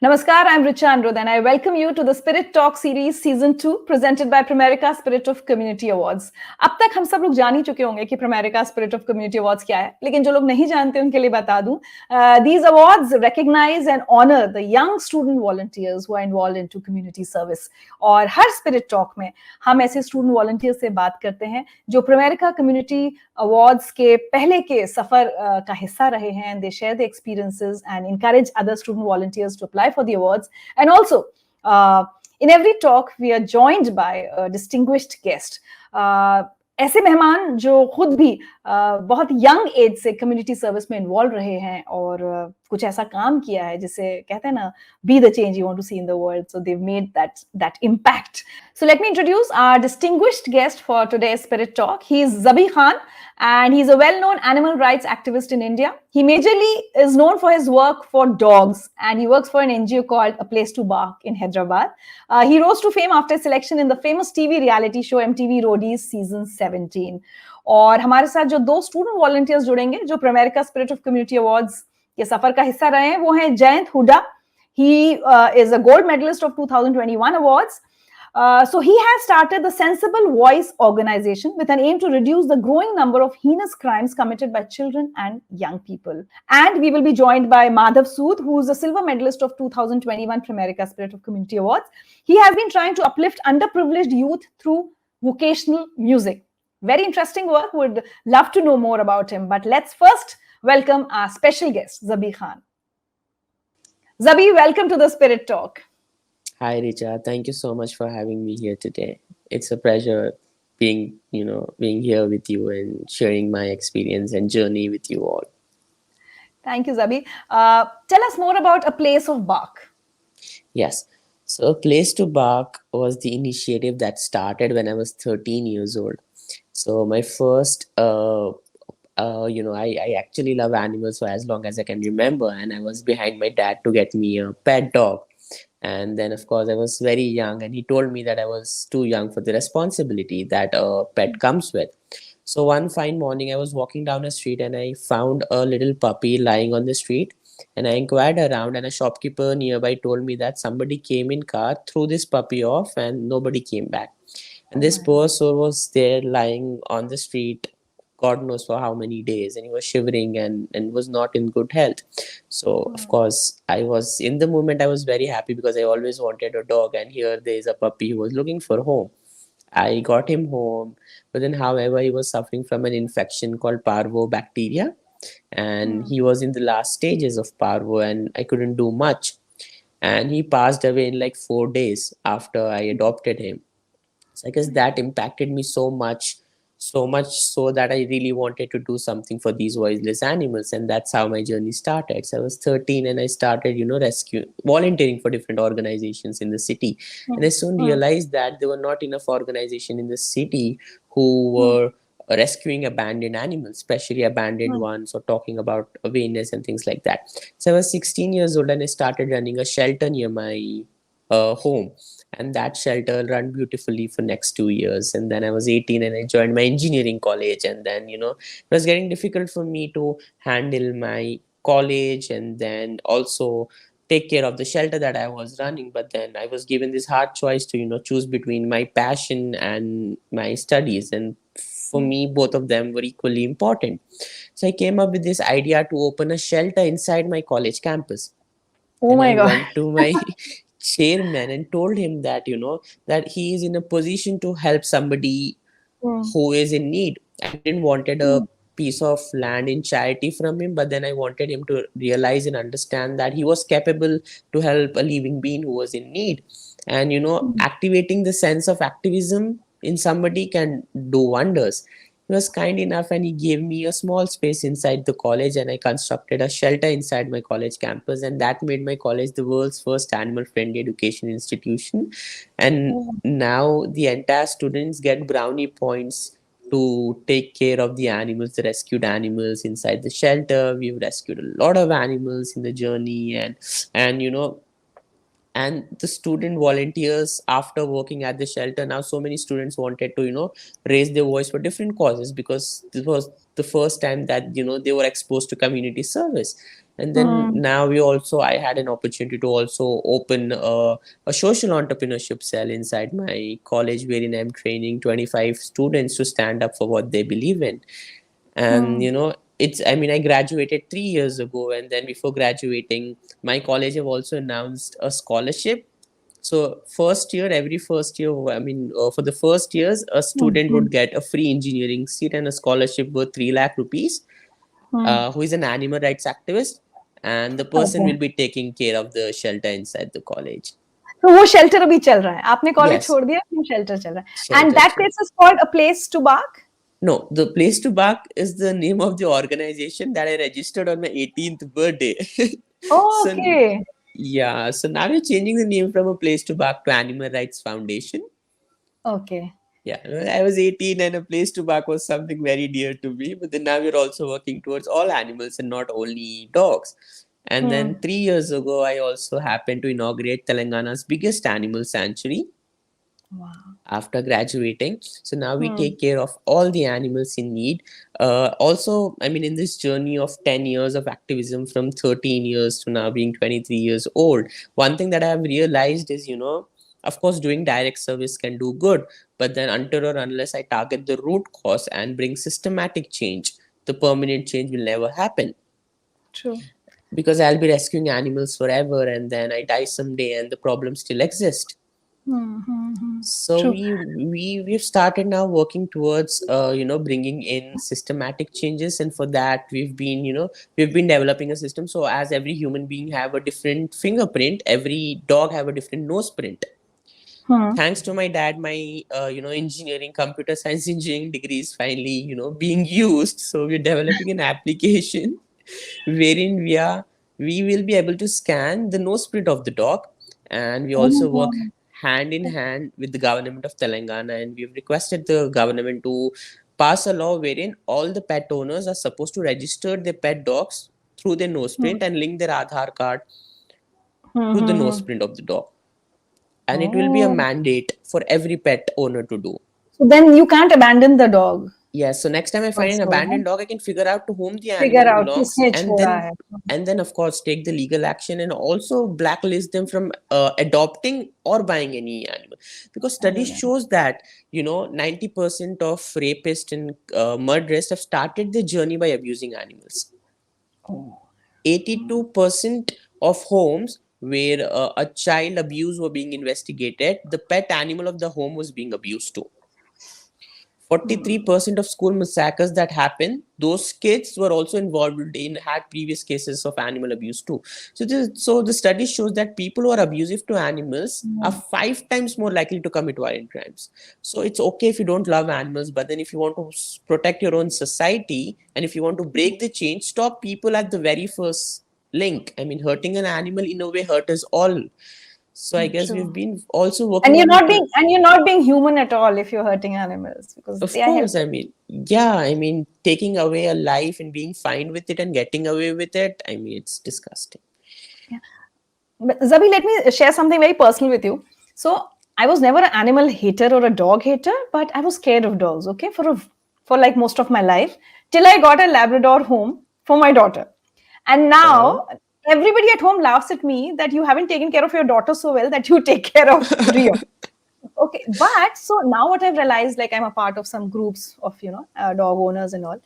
Namaskar, I'm Richa Anrod and I welcome you to the Spirit Talk series season 2 presented by Primerica Spirit of Community Awards. अब तक हम सब लोग जान ही चुके होंगे कि Primerica Spirit of Community Awards क्या है, लेकिन जो लोग नहीं जानते उनके लिए बता दूं. These awards recognize and honor the young student volunteers who are involved into community service. और हर Spirit Talk में हम ऐसे student volunteers से बात करते हैं जो Primerica Community Awards के पहले के सफर का हिस्सा रहे हैं. They share their experiences and encourage other student volunteers to apply for the awards. And also, in every talk, we are joined by a distinguished guest. ऐसे मेहमान जो खुद भी बहुत यंग एज से कम्युनिटी सर्विस में इन्वॉल्व रहे हैं और कुछ ऐसा काम किया है जिसे कहते हैं ना, be the change you want to see in the world. So they made that impact. So let me introduce our distinguished guest for today's Spirit Talk. He is Zabi Khan and he's a well-known animal rights activist in India. He majorly is known for his work for dogs and he works for an NGO called A Place to Bark in Hyderabad. He rose to fame after selection in the famous TV reality show MTV Roadies season 17. और हमारे साथ जो दो student volunteers जुड़ेंगे जो प्रेमेरिका spirit of community awards के सफर का हिस्सा रहे हैं वो हैं Jayant Hooda. He is a gold medalist of 2021 awards. So he has started the Sensible Voice organization with an aim to reduce the growing number of heinous crimes committed by children and young people. And we will be joined by Madhav Sood, who is a silver medalist of 2021 Primerica Spirit of Community Awards. He has been trying to uplift underprivileged youth through vocational music. Very interesting work. Would love to know more about him. But let's first welcome our special guest, Zabi Khan. Zabi, welcome to the Spirit Talk. Hi, Richa. Thank you so much for having me here today. It's a pleasure being here with you and sharing my experience and journey with you all. Thank you, Zabi. Tell us more about A Place of Bark. Yes. So A Place to Bark was the initiative that started when I was 13 years old. So my first, I actually love animals for as long as I can remember. And I was behind my dad to get me a pet dog. And then, of course, I was very young and he told me that I was too young for the responsibility that a pet comes with. So one fine morning, I was walking down a street and I found a little puppy lying on the street. And I inquired around and a shopkeeper nearby told me that somebody came in car, threw this puppy off and nobody came back. And this poor soul was there lying on the street, God knows for how many days, and he was shivering and was not in good health. So, of course, I was in the moment, I was very happy because I always wanted a dog, and here there is a puppy who was looking for home. I got him home, but then, however, he was suffering from an infection called parvo bacteria, and he was in the last stages of parvo, and I couldn't do much. And he passed away in like 4 days after I adopted him. So I guess that impacted me so much so that I really wanted to do something for these voiceless animals. And that's how my journey started. So I was 13 and I started, volunteering for different organizations in the city. And I soon realized that there were not enough organizations in the city who were rescuing abandoned animals, especially abandoned ones, or talking about awareness and things like that. So I was 16 years old and I started running a shelter near my home. And that shelter ran beautifully for next 2 years. And then I was 18 and I joined my engineering college. And then, it was getting difficult for me to handle my college and then also take care of the shelter that I was running. But then I was given this hard choice to, choose between my passion and my studies. And for me, both of them were equally important. So I came up with this idea to open a shelter inside my college campus. Oh my God. I went to my chairman and told him that that he is in a position to help somebody who is in need. I didn't wanted a piece of land in charity from him, but then I wanted him to realize and understand that he was capable to help a living being who was in need. And activating the sense of activism in somebody can do wonders. He was kind enough and he gave me a small space inside the college, and I constructed a shelter inside my college campus, and that made my college the world's first animal-friendly education institution. And now the entire students get brownie points to take care of the animals, the rescued animals inside the shelter. We've rescued a lot of animals in the journey, and the student volunteers, after working at the shelter, now so many students wanted to raise their voice for different causes, because this was the first time that they were exposed to community service. And then now I had an opportunity to also open a social entrepreneurship cell inside my college, wherein I'm training 25 students to stand up for what they believe in. And I graduated 3 years ago, and then before graduating, my college have also announced a scholarship. So every first year, for the first years, a student would get a free engineering seat and a scholarship worth 3 lakh rupees, who is an animal rights activist, and the person Okay. will be taking care of the shelter inside the college. तो वो shelter अभी चल रहा है, आपने college Yes, छोड़ दिया, shelter चल रहा है, and shelter. That place is called a place to bark. No, the Place to Bark is the name of the organization that I registered on my 18th birthday. So okay. yeah, so now we're changing the name from a Place to Bark to Animal Rights Foundation. Okay. Yeah, I was 18 and a Place to Bark was something very dear to me. But then now we're also working towards all animals and not only dogs. And then 3 years ago, I also happened to inaugurate Telangana's biggest animal sanctuary Wow. after graduating. So now we take care of all the animals in need. Also, in this journey of 10 years of activism, from 13 years to now being 23 years old, one thing that I have realized is, of course, doing direct service can do good, but then until or unless I target the root cause and bring systematic change, the permanent change will never happen. True. Because I'll be rescuing animals forever, and then I die someday and the problems still exist. So we've started now working towards bringing in systematic changes, and for that we've been developing a system. So as every human being have a different fingerprint, every dog have a different nose print. Thanks to my dad, my engineering, computer science engineering degree is finally being used. So we're developing an application wherein we will be able to scan the nose print of the dog, and we also work hand in hand with the government of Telangana, and we've requested the government to pass a law wherein all the pet owners are supposed to register their pet dogs through their nose print and link their Aadhaar card to the nose print of the dog. And it will be a mandate for every pet owner to do. So then you can't abandon the dog. Yes, so next time I find an abandoned dog, I can figure out to whom the Figure animal out belongs, किसने छोड़ा है. and then of course take the legal action and also blacklist them from adopting or buying any animal. Because studies shows that 90% of rapists and murderers have started their journey by abusing animals. 82% of homes where a child abuse were being investigated, the pet animal of the home was being abused too. 43% of school massacres that happened, those kids were also involved in, had previous cases of animal abuse too. So the study shows that people who are abusive to animals are 5 times more likely to commit violent crimes. So it's okay if you don't love animals, but then if you want to protect your own society, and if you want to break the chain, stop people at the very first link. Hurting an animal in a way hurt us all. So I guess we've been also working. And you're not being human at all if you're hurting animals, because of course, taking away a life and being fine with it and getting away with it, it's disgusting. Yeah. But Zabi, let me share something very personal with you. So I was never an animal hater or a dog hater, but I was scared of dogs, okay, for like most of my life, till I got a Labrador home for my daughter. And now everybody at home laughs at me that you haven't taken care of your daughter so well that you take care of Rio. Okay, but so now what I've realized, like I'm a part of some groups of dog owners and all.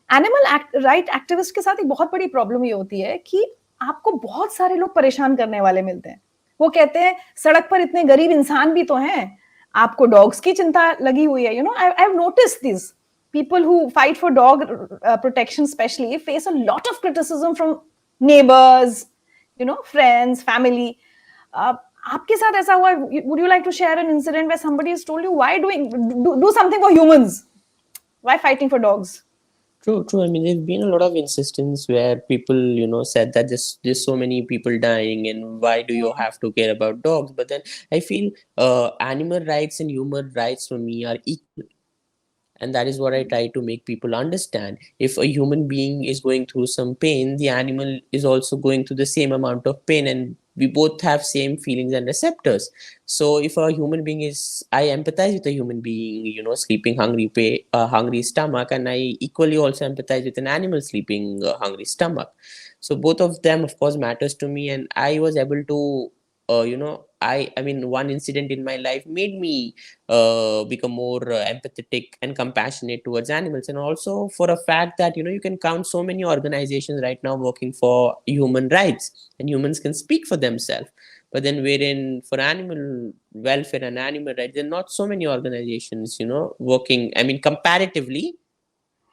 Animal right activist के साथ एक बहुत बड़ी problem ये होती है कि आपको बहुत सारे लोग परेशान करने वाले मिलते हैं. वो कहते हैं सड़क पर इतने गरीब इंसान भी तो हैं, आपको डॉग्स की चिंता लगी हुई है. I have noticed this. People who fight for dog protection especially face a lot of criticism from neighbors, friends, family. आपके साथ ऐसा हुआ? Would you like to share an incident where somebody has told you, why do something for humans? Why fighting for dogs? True. There've been a lot of instances where people, said that there's so many people dying, and why do you have to care about dogs? But then I feel animal rights and human rights for me are equal. And that is what I try to make people understand. If a human being is going through some pain, the animal is also going through the same amount of pain, and we both have same feelings and receptors. So if a human being I empathize with a human being, sleeping hungry stomach, and I equally also empathize with an animal sleeping hungry stomach. So both of them, of course, matters to me, and I was able to, I mean, one incident in my life made me become more empathetic and compassionate towards animals. And also for a fact that, you can count so many organizations right now working for human rights, and humans can speak for themselves. But then wherein for animal welfare and animal rights, there are not so many organizations, working, I mean, comparatively.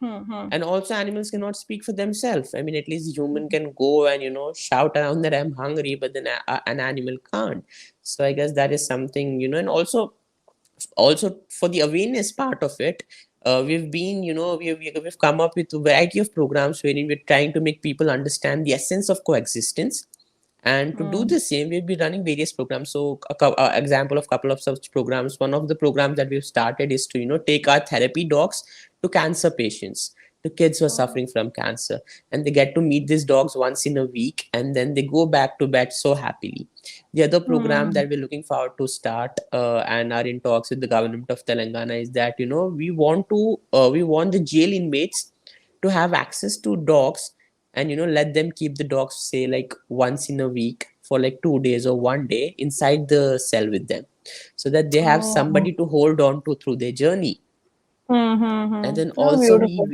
Hmm. And also animals cannot speak for themselves. I mean, at least human can go and shout around that I'm hungry, but then an animal can't. So I guess that is something, and also for the awareness part of it, we've been, we've come up with a variety of programs wherein we're trying to make people understand the essence of coexistence. And to do the same, we'll be running various programs. So example of couple of such programs, one of the programs that we've started is to take our therapy dogs to cancer patients, to kids who are suffering from cancer, and they get to meet these dogs once in a week, and then they go back to bed so happily. The other program that we're looking forward to start, and are in talks with the government of Telangana, is that we want the jail inmates to have access to dogs, and let them keep the dogs, say, like once in a week for like 2 days or one day inside the cell with them, so that they have Oh. somebody to hold on to through their journey. And then Oh, also beautiful.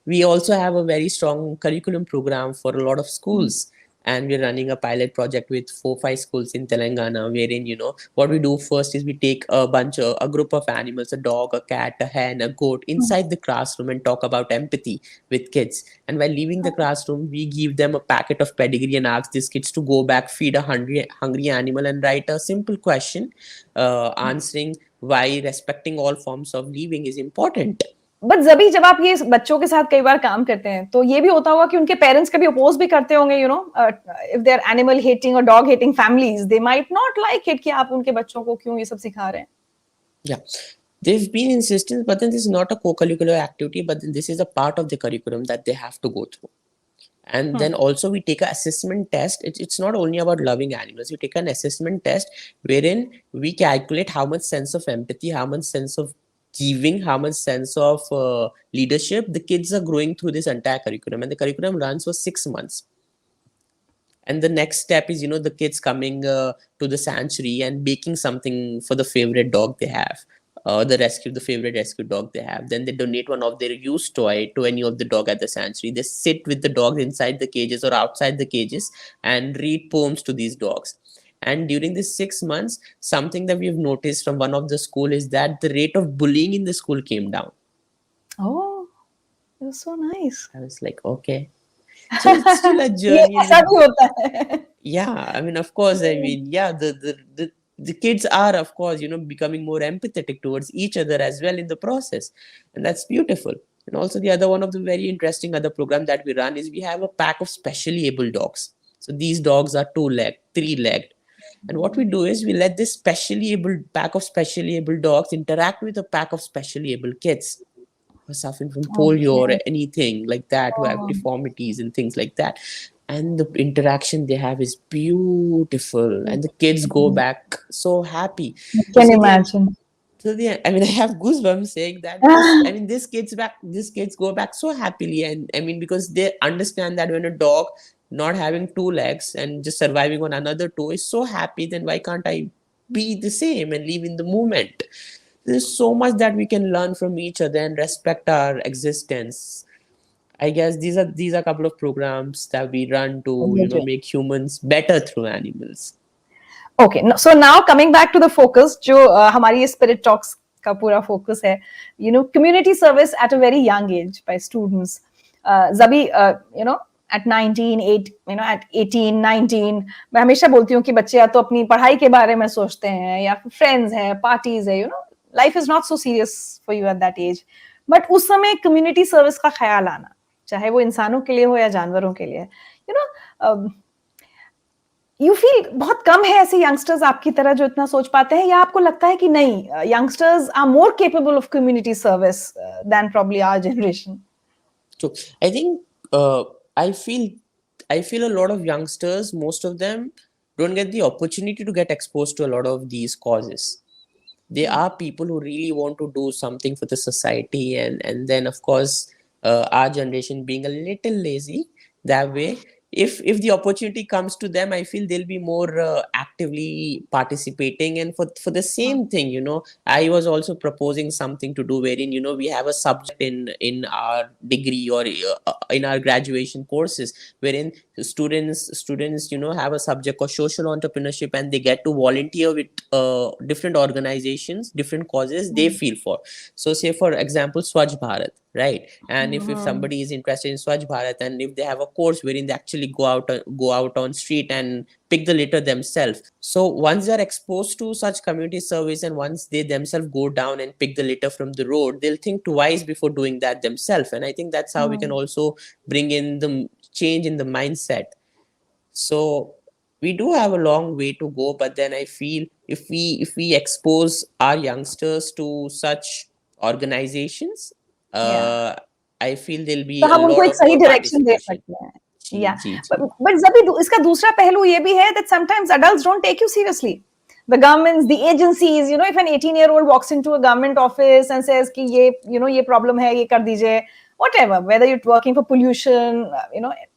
we also have a very strong curriculum program for a lot of schools, and we're running a pilot project with 4 5 schools in Telangana, wherein what we do first is we take a group of animals, a dog, a cat, a hen, a goat, inside the classroom and talk about empathy with kids. And while leaving the classroom, we give them a packet of pedigree and ask these kids to go back, feed a hungry animal, and write a simple question, answering why respecting all forms of living is important. But जभी जब आप ये बच्चों के साथ कई बार काम करते हैं तो ये भी होता होगा कि उनके पेरेंट्स कभी अपोज भी करते होंगे, if they are animal hating और dog hating families, they might not like it कि आप उनके बच्चों को क्यों ये सब सिखा रहे हैं. Yeah, they've been insistent, but then this is not a co-curricular activity, but then this is a part of the curriculum that they have to go through. And then also we take an assessment test. It's not only about loving animals. We take an assessment test wherein we calculate how much sense of empathy, how much sense of giving, how much sense of leadership the kids are growing through this entire curriculum. And the curriculum runs for 6 months. And the next step is, the kids coming to the sanctuary and baking something for the favorite dog they have, the favorite rescue dog they have. Then they donate one of their used toy to any of the dog at the sanctuary. They sit with the dogs inside the cages or outside the cages and read poems to these dogs. And during these 6 months, something that we've noticed from one of the school is that the rate of bullying in the school came down. Oh, that's so nice. I was like, okay. So it's still a ये journey. ऐसा भी होता है. Yeah, I mean, of course, I mean, yeah, the kids are, of course, becoming more empathetic towards each other as well in the process, and that's beautiful. And also the other one of the very interesting other program that we run is we have a pack of specially able dogs. So these dogs are 2-legged, 3-legged, and what we do is we let this specially able pack of specially able dogs interact with a pack of specially able kids who are suffering from polio or Okay. anything like that, who have Oh. deformities and things like that. And the interaction they have is beautiful, and the kids go back so happy. I can So imagine. I mean, I have goosebumps saying that, because I mean, these kids go back so happily, and I mean, because they understand that when a dog not having 2 legs and just surviving on another two is so happy, then why can't I be the same and live in the moment? There's so much that we can learn from each other and respect our existence. I guess these are a couple of programs that we run to make humans better through animals. Okay, so now coming back to the focus, जो हमारी spirit talks का पूरा focus है, community service at a very young age by students. Zabi, at 19, at 18, 19, मैं हमेशा बोलती हूँ कि बच्चे या तो अपनी पढ़ाई के बारे में सोचते हैं या friends है, parties है, life is not so serious for you at that age. But उस समय community service का ख्याल आना, चाहे वो इंसानों के लिए हो या जानवरों के लिए, यू फील बहुत कम है ऐसे यंगस्टर्स आपकी तरह जो इतना सोच पाते हैं, या आपको लगता है कि नहीं, youngsters are more capable of community service than probably our generation? So I think I feel a lot of youngsters, most of them don't get the opportunity to get exposed to a lot of these causes. There are people who really want to do something for the society, and then of course our generation being a little lazy that way, if the opportunity comes to them, I feel they'll be more actively participating. And for the same thing, I was also proposing something to do, wherein we have a subject in our degree, or in our graduation courses, wherein students have a subject called social entrepreneurship, and they get to volunteer with different organizations, different causes they feel for. So say for example, Swachh Bharat, right? And if somebody is interested in Swachh Bharat, and if they have a course wherein they actually go out on street and pick the litter themselves. So once they are exposed to such community service, and once they themselves go down and pick the litter from the road, they'll think twice before doing that themselves. And I think that's how we can also bring in the change in the mindset. So we do have a long way to go, but then I feel if we expose our youngsters to such organizations, Yeah. I feel there'll तो be a हम उनको lot एक of सही more direction दे participation. सकते हैं. जी Yeah. Ji But, ji. but Zabi, इसका दूसरा पहलू ये भी है that sometimes adults don't take you seriously. The governments, the agencies, if an 18-year-old walks into a government office and says कि ये problem है, ये कर दीजिए, whatever, whether you're working for pollution,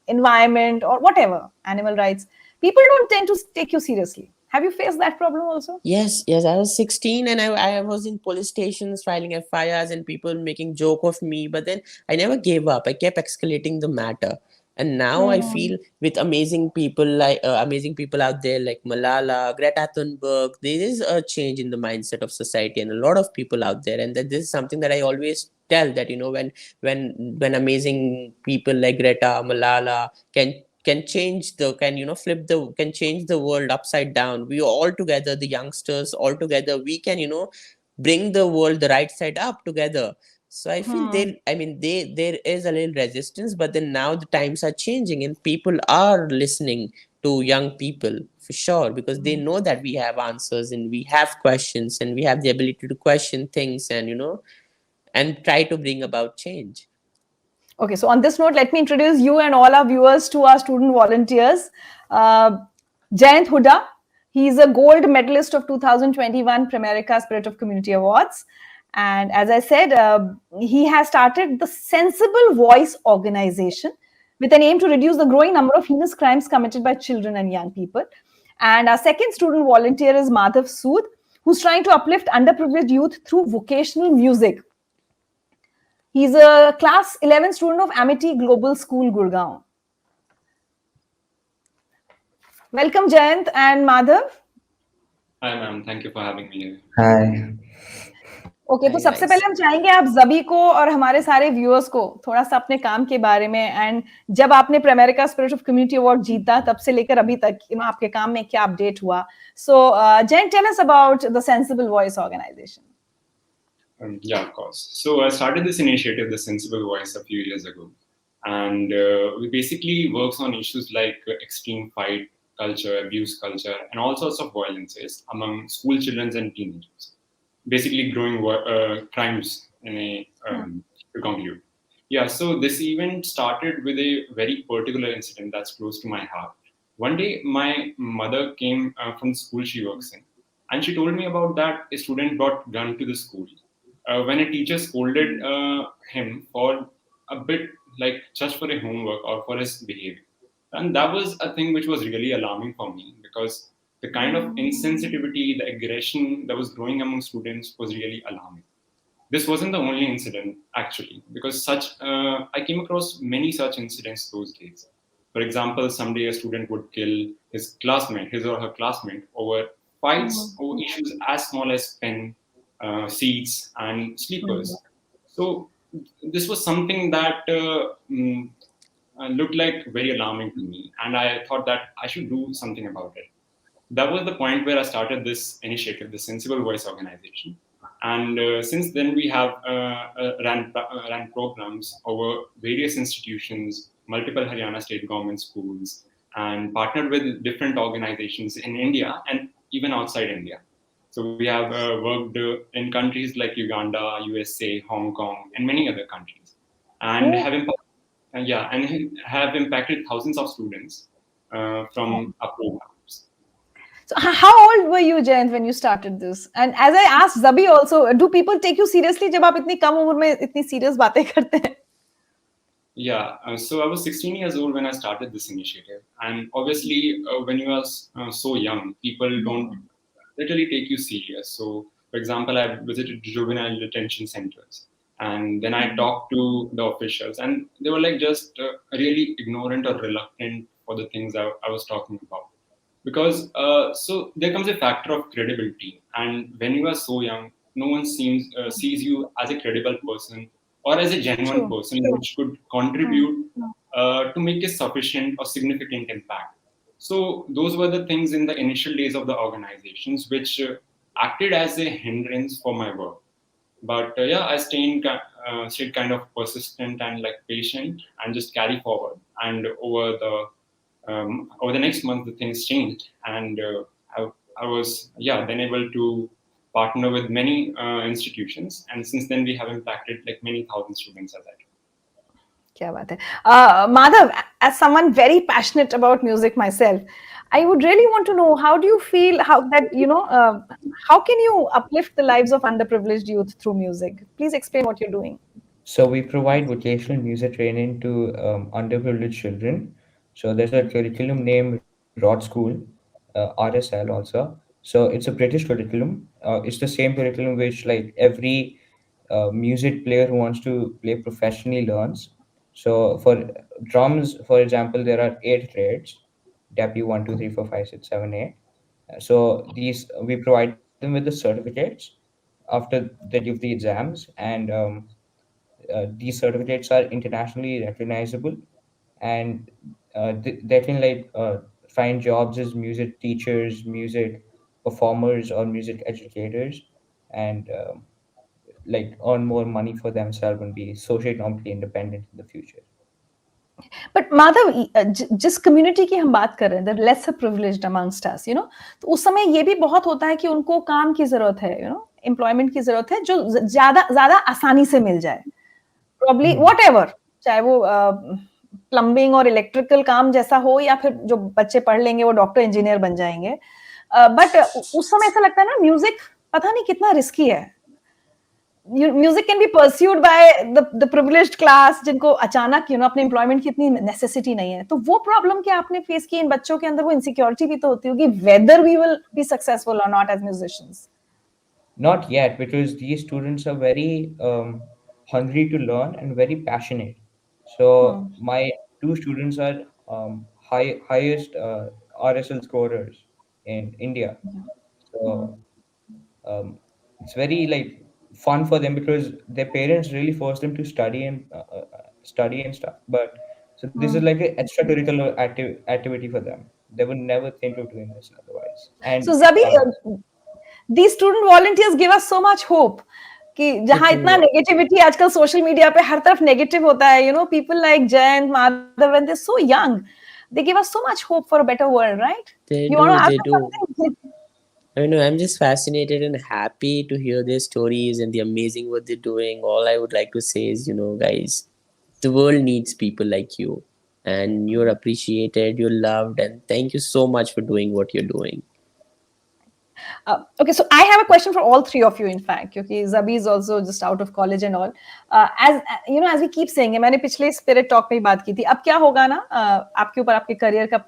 environment, or whatever, animal rights, people don't tend to take you seriously. Have you faced that problem also? Yes. I was 16, and I was in police stations filing FIRs, and people making joke of me. But then I never gave up. I kept escalating the matter. And now I feel with amazing people out there like Malala, Greta Thunberg, there is a change in the mindset of society, and a lot of people out there. And that this is something that I always tell, that when amazing people like Greta, Malala can change the can change the world upside down. We all together, the youngsters all together, we can bring the world the right side up together. So I feel there is a little resistance, but then now the times are changing, and people are listening to young people for sure, because they know that we have answers, and we have questions, and we have the ability to question things, and and try to bring about change. Okay, so on this note, let me introduce you and all our viewers to our student volunteers. Jayant Huda, he is a gold medalist of 2021 Pramerica Spirit of Community Awards. And as I said, he has started the Sensible Voice organization with an aim to reduce the growing number of heinous crimes committed by children and young people. And our second student volunteer is Madhav Sood, who's trying to uplift underprivileged youth through vocational music. He's a class 11 student of Amity Global School, Gurgaon. Welcome, Jayant and Madhav. Hi, ma'am. Thank you for having me here. Hi. Okay तो सबसे पहले हम चाहेंगे आप जबी को और हमारे सारे व्यूअर्स को थोड़ा सा अपने काम के बारे में, एंड जब आपने प्रेमेरिका स्पिरिट ऑफ कम्युनिटी अवार्ड जीता तब से लेकर अभी तक आपके काम में क्या अपडेट हुआ. So Jain, tell us about the sensible voice organisation. Yeah, of course. So I started this initiative, the Sensible Voice, a few years ago. And we basically works on issues like extreme fight culture, abuse culture, and all sorts of violences among school children and teenagers. Basically growing crimes in to conclude. Yeah, so this event started with a very particular incident that's close to my heart. One day, my mother came from the school she works in, and she told me about that a student brought gun to the school. When a teacher scolded him for a bit, like just for a homework or for his behavior. And that was a thing which was really alarming for me, because the kind of insensitivity, the aggression that was growing among students was really alarming. This wasn't the only incident, actually, because I came across many such incidents those days. For example, someday a student would kill his classmate, his or her classmate, over fights over issues as small as pen, seats, and sleepers. So this was something that looked like very alarming to me, and I thought that I should do something about it. That was the point where I started this initiative, the Sensible Voice organization. And since then, we have ran programs over various institutions, multiple Haryana state government schools, and partnered with different organizations in India and even outside India. So we have worked in countries like Uganda, USA, Hong Kong, and many other countries, and have impacted thousands of students from our programs. So how old were you, Jayant, when you started this? And as I asked Zabi also, do people take you seriously जब आप इतनी कम उम्र में इतनी serious बातें करते हैं? Yeah, so I was 16 years old when I started this initiative, and obviously, when you are so young, people don't literally take you serious. So, for example, I visited juvenile detention centers, and then I talked to the officials, and they were like just really ignorant or reluctant for the things I was talking about. Because so there comes a factor of credibility, and when you are so young, no one sees you as a credible person or as a genuine True. person which could Hmm. contribute to make a sufficient or significant impact. So those were the things in the initial days of the organizations which acted as a hindrance for my work. But yeah, I stayed kind of persistent and like patient and just carry forward. And over the next month, the things changed, and I was then able to partner with many institutions, and since then we have impacted like many thousand students as I do. क्या बात है Madhav, as someone very passionate about music myself, I would really want to know how do you feel how that how can you uplift the lives of underprivileged youth through music? Please explain what you're doing. So we provide vocational music training to underprivileged children. So there's a curriculum named Rod School, RSL also. So it's a British curriculum. It's the same curriculum which like every music player who wants to play professionally learns. So for drums, for example, there are 8 grades: W 1, 2, 3, 4, 5, 6, 7, 8. So these we provide them with the certificates after they give the exams, and these certificates are internationally recognizable, and they can find jobs as music teachers, music performers, or music educators, and earn more money for themselves and be socioeconomically independent in the future. But Madhav जिस community की हम बात कर रहे हैं less privileged amongst अस तो उस समय ये भी बहुत होता है कि उनको काम की जरूरत है एम्प्लॉयमेंट की जरूरत है जो ज्यादा ज्यादा आसानी से मिल जाए प्रॉब्ली व्हाटएवर चाहे वो प्लम्बिंग और इलेक्ट्रिकल काम जैसा हो या फिर जो बच्चे पढ़ लेंगे वो डॉक्टर इंजीनियर बन जाएंगे बट उस समय ऐसा लगता है ना म्यूजिक पता नहीं कितना रिस्की है music can be pursued by the privileged class जिनको अचानक अपने एम्प्लॉयमेंट की इतनी नेसेसिटी नहीं है तो वो प्रॉब्लम क्या आपने फेस की इन बच्चों के अंदर वो इनसिक्योरिटी भी तो होती होगी whether we will be successful or not as musicians. Not yet, because these students are very hungry to learn and very passionate. So my 2 students are highest RSL scorers in India. So it's very fun for them because their parents really force them to study and stuff. But so this is like an extracurricular activity for them. They would never think of doing this otherwise. And So Zabi, these student volunteers give us so much hope कि जहाँ इतना negativity आजकल social media पे हर तरफ negative होता है people like Jayant, Madhav, and they're so young, they give us so much hope for a better world, right? They do. I know, I'm just fascinated and happy to hear their stories and the amazing what they're doing. All I would like to say is, guys, the world needs people like you, and you're appreciated, you're loved, and thank you so much for doing what you're doing. Okay, so I have a question for all three of you, in fact, क्योंकि Zabi is also just out of college and all. As we keep saying, मैंने पिछले Spirit Talk में बात की थी. अब क्या होगा ना, आपके ऊपर आपके career का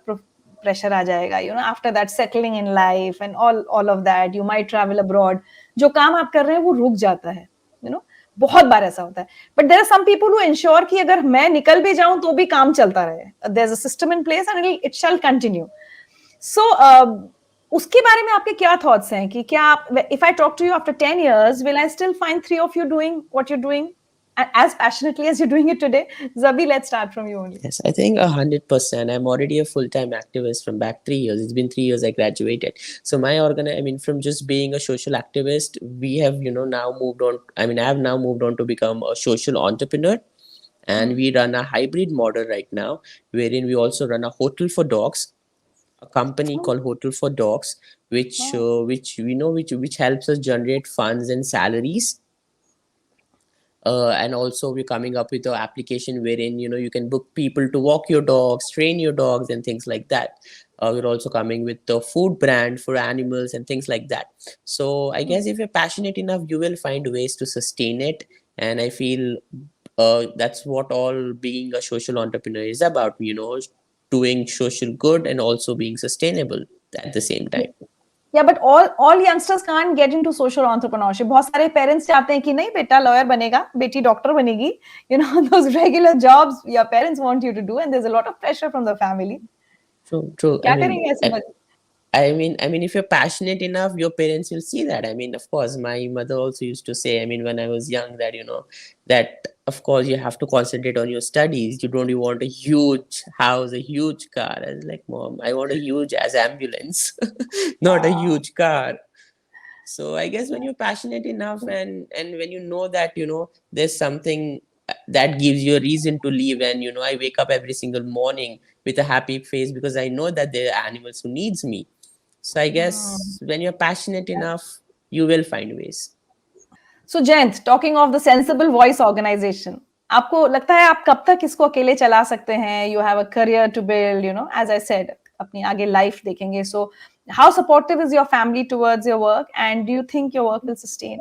pressure आ जाएगा. After that, settling in life and all of that, you might travel abroad. जो काम आप कर रहे हैं वो रुक जाता है. बहुत बार ऐसा होता है. But there are some people who ensure कि अगर मैं निकल भी जाऊं तो भी काम चलता रहे. There's a system in place and it shall continue. So उसके बारे में आपके क्या thoughts हैं कि क्या आप, if I talk to you after 10 years, will I still find three of you doing what you're doing as passionately as you're doing it today? Zabi, let's start from you only. Yes, I think 100%. I'm already a full-time activist from back 3 years. It's been 3 years I graduated. So from just being a social activist, we have, now moved on. I have now moved on to become a social entrepreneur. And we run a hybrid model right now, wherein we also run a hotel for dogs, a company called Hotel for Dogs, which helps us generate funds and salaries. And also we're coming up with an application wherein you can book people to walk your dogs, train your dogs, and things like that. We're also coming with the food brand for animals and things like that. So I guess if you're passionate enough, you will find ways to sustain it. And I feel that's what all being a social entrepreneur is about, doing social good and also being sustainable at the same time. Yeah, but all youngsters can't get into social entrepreneurship. बहुत सारे parents चाहते हैं कि नहीं बेटा lawyer बनेगा, बेटी doctor बनेगी. Those regular jobs your parents want you to do, and there's a lot of pressure from the family. True. क्या करेंगे ऐसे बच्चे? I mean, if you're passionate enough, your parents will see that. I mean, of course, my mother also used to say, I mean, when I was young, that, that of course you have to concentrate on your studies. You don't want a huge house, a huge car. I was like, Mom, I want a huge as ambulance, not a huge car. So I guess when you're passionate enough and when you know that, there's something that gives you a reason to live, and, I wake up every single morning with a happy face because I know that there are animals who needs me. So I guess when you're passionate enough, you will find ways. So Jayant, talking of the Sensible Voice organization, आपको लगता है आप कब तक इसको अकेले चला सकते हैं? You have a career to build, as I said, अपनी आगे life देखेंगे. So how supportive is your family towards your work, and do you think your work will sustain?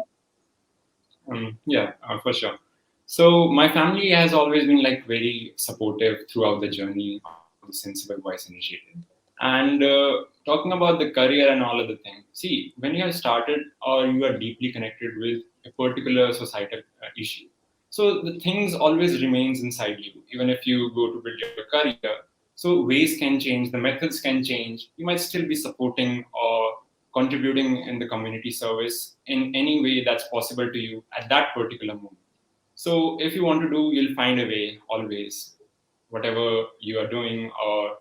For sure. So my family has always been like very supportive throughout the journey of the Sensible Voice initiative. And talking about the career and all of the things, see, when you have started or you are deeply connected with a particular societal issue, so the things always remains inside you, even if you go to build your career. So ways can change, the methods can change. You might still be supporting or contributing in the community service in any way that's possible to you at that particular moment. So if you want to do, you'll find a way always, whatever you are doing or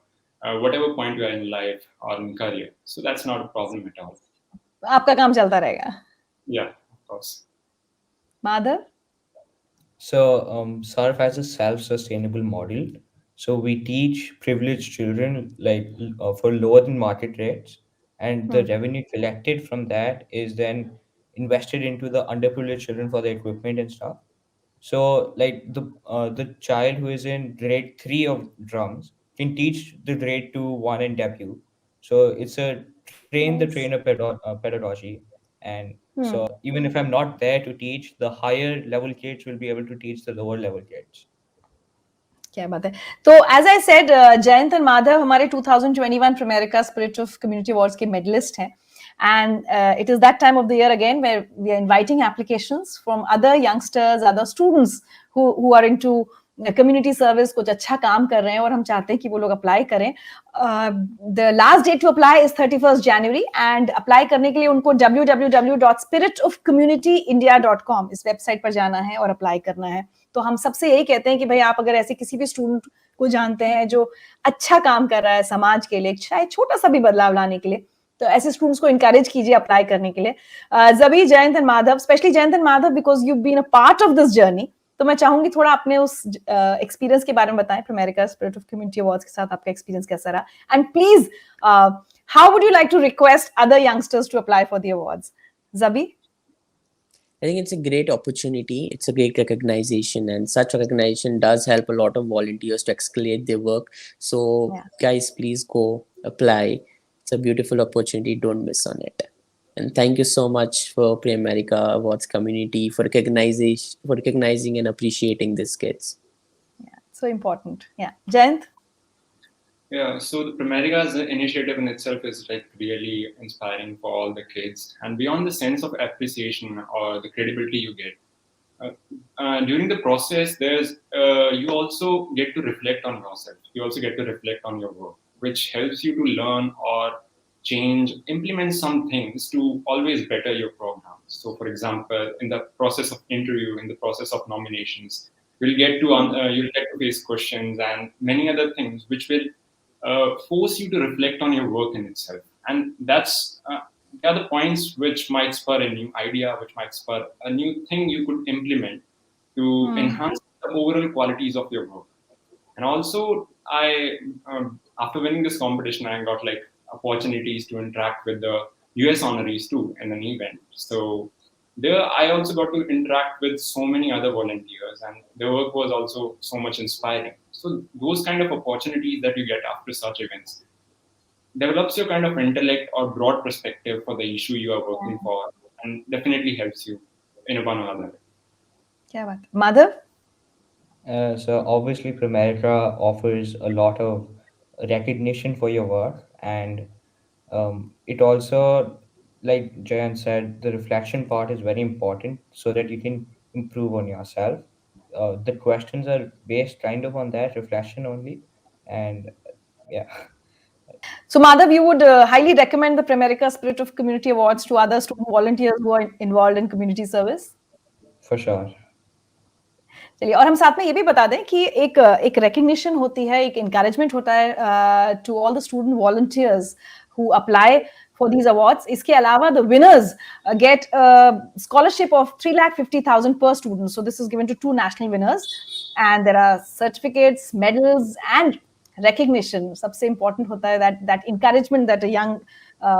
whatever point you are in life or in career. So that's not a problem at all. आपका काम चलता रहेगा. Yeah, of course. Madhav? So SARF has a self-sustainable model. So we teach privileged children for lower than market rates, and the revenue collected from that is then invested into the underprivileged children for the equipment and stuff. So the child who is in grade 3 of drums can teach the grade 2 one in debut. So it's a train the trainer pedagogy, and so even if I'm not there to teach, the higher level kids will be able to teach the lower level kids. क्या बात है. तो as I said, Jayant and Madhav हमारे 2021 Pramerica Spirit of Community Awards के medalist हैं. And it is that time of the year again where we are inviting applications from other youngsters, other students who are into community service, कुछ अच्छा काम कर रहे हैं और हम चाहते हैं कि वो लोग अप्लाई करें. The last date to apply is 31st January, and apply करने के लिए उनको www.spiritofcommunityindia.com इस वेबसाइट पर जाना है और अप्लाई करना है. तो हम सबसे यही कहते हैं कि भाई आप अगर ऐसे किसी भी स्टूडेंट को जानते हैं जो अच्छा काम कर रहा है समाज के लिए, शायद छोटा सा भी बदलाव लाने के लिए, तो ऐसे स्टूडेंट्स को इनकरेज कीजिए अप्लाई करने के लिए. Jabi, Jayant and Madhav, especially Jayant and Madhav because you been a part of this journey, तो मैं चाहूंगी थोड़ा अपने उस एक्सपीरियंस के बारे में बताएं. Pramerica Spirit of Community Awards के साथ आपका एक्सपीरियंस कैसा रहा? And please, how would you like to request other youngsters to apply for the awards? Jabi? I think it's a great opportunity. It's a great recognition, and such recognition does help a lot of volunteers to escalate their work. So, guys, please go apply. It's a beautiful opportunity. Don't miss on it. And thank you so much for Pramerica Awards community for recognizing and appreciating these kids. Yeah, so important. Yeah, Jayant? Yeah, so the Pramerica's initiative in itself is like really inspiring for all the kids, and beyond the sense of appreciation or the credibility you get during the process, there's you also get to reflect on yourself. You also get to reflect on your work, which helps you to learn or change, implement some things to always better your programs. So, for example, in the process of interview, in the process of nominations, you'll get to face questions and many other things, which will force you to reflect on your work in itself. And that's the other points which might spur a new idea, which might spur a new thing you could implement to enhance the overall qualities of your work. And also, after winning this competition, I got like opportunities to interact with the US honorees too in an event. So there I also got to interact with so many other volunteers, and their work was also so much inspiring. So those kind of opportunities that you get after such events develops your kind of intellect or broad perspective for the issue you are working for, and definitely helps you in one or other way. क्या बात. Madhav? So obviously, Primerica offers a lot of recognition for your work, and it also, like Jayan said, the reflection part is very important so that you can improve on yourself. The questions are based kind of on that reflection only, and yeah, So, Madhav, you would highly recommend the Primerica Spirit of Community Awards to other student volunteers who are involved in community service? for sure. चलिए, और हम साथ में ये भी बता दें कि एक recognition होती है, एक encouragement होता है to all the student volunteers who apply for these awards. इसके अलावा the winners get a scholarship of 3,50,000 per student. So this is given to 2 national winners, and there are certificates, medals, and recognition. सबसे important होता है that encouragement that a young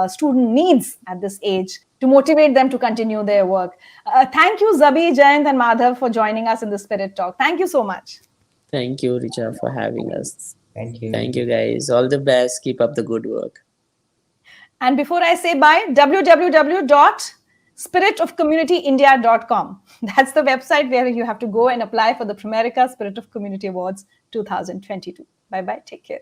student needs at this age to motivate them to continue their work. Thank you, Zabi, Jayant, and Madhav for joining us in the Spirit Talk. Thank you so much. Thank you, Richa, for having us. Thank you. Thank you, guys. All the best. Keep up the good work. And before I say bye, www.spiritofcommunityindia.com. That's the website where you have to go and apply for the Primerica Spirit of Community Awards 2022. Bye-bye. Take care.